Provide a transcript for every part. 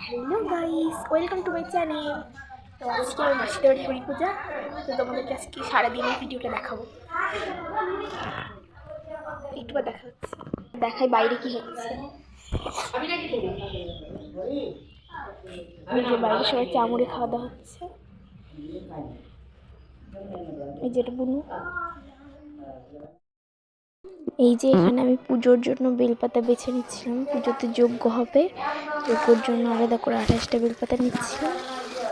Hello guys, welcome to my channel. তো আজকে আমার মাসিদের বাড়ি হরি পূজা। তো তোমাদেরকে আজকে সারাদিনের ভিডিওটা দেখাবো। একটু বা দেখা হচ্ছে, দেখাই বাইরে কি হচ্ছে। এই যে বাইরে সবাই চামড়ে খাওয়া দাওয়া হচ্ছে। এই যেটা বুনু, এই যে এখানে আমি পুজোর জন্য বেলপাতা বেছে নিচ্ছিলাম। পুজোতে যজ্ঞ হবে, যজ্ঞর জন্য আলাদা করে 28টা বেলপাতা নিচ্ছিলাম,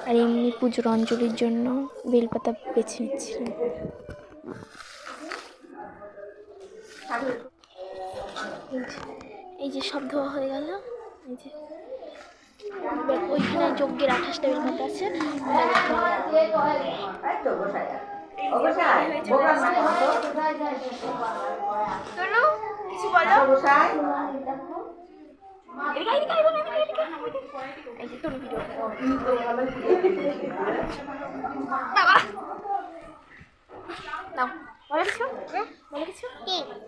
আর এমনি পুজোর অঞ্জলির জন্য বেলপাতা বেছে নিচ্ছিলাম। এই যে সব ধোয়া হয়ে গেল। এই যে ওইখানে যজ্ঞের 28টা বেলপাতা আছে। কিছু বলো।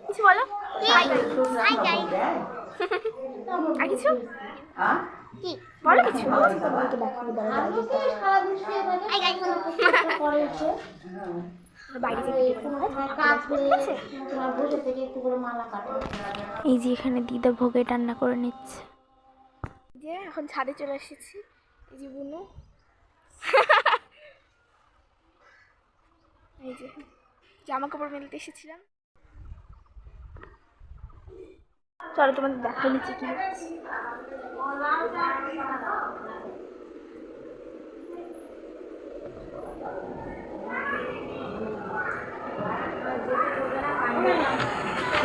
কিছু বলো। আর কিছু বলো, কিছু এই যে এখানে দিদা ভোগে রান্না করে নিচ্ছে। যে এখন ছাদে চলে এসেছি। এই যে বুনু, এই যে জামা কাপড় মেলতে এসেছিলাম। চলো তোমাদের দেখাই নিচে কি হচ্ছে।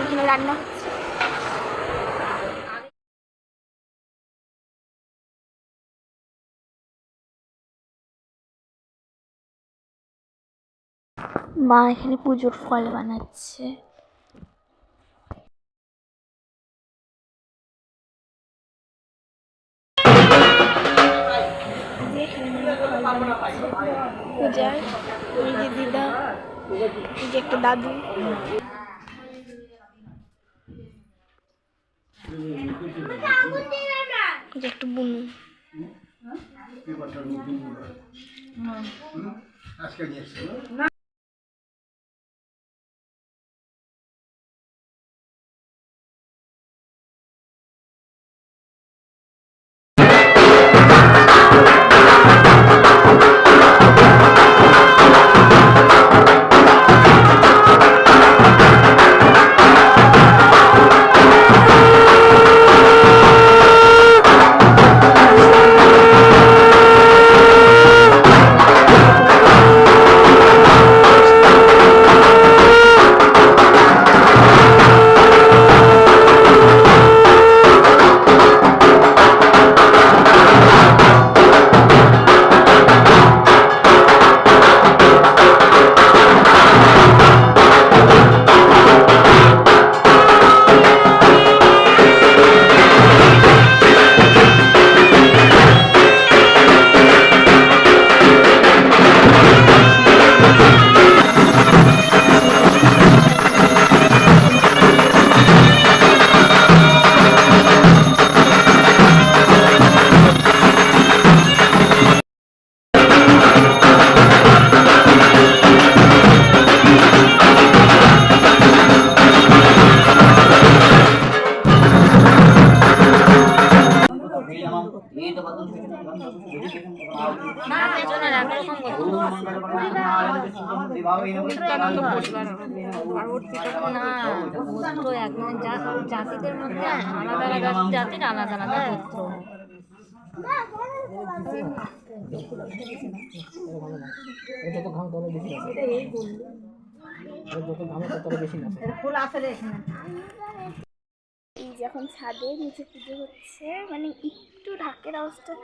এখানে রান্না হচ্ছে। মা এখানে পুজোর ফল বানাচ্ছে। পূজার এই যে দিদা, এই যে একটা দাদু, এই যে একটা বুনু। জাতিদের মধ্যে আলাদা আলাদা জাতির আলাদা আলাদা গোত্র। এই যখন ছাদে নিচে পুজো হচ্ছে, মানে একটু ঢাকের আওয়াজটা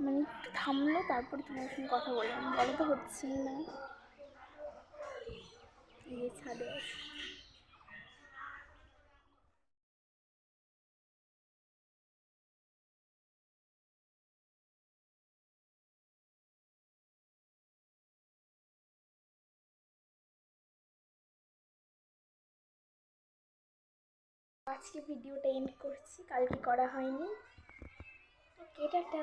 মানে একটু থামলো, তারপরে তোমার সঙ্গে কথা বললাম। বলো তো হচ্ছে না। এই যে ছাদে আজকে ভিডিওটা এন্ড করছি, কালকে করা হয়নি। ওকে, টাটা।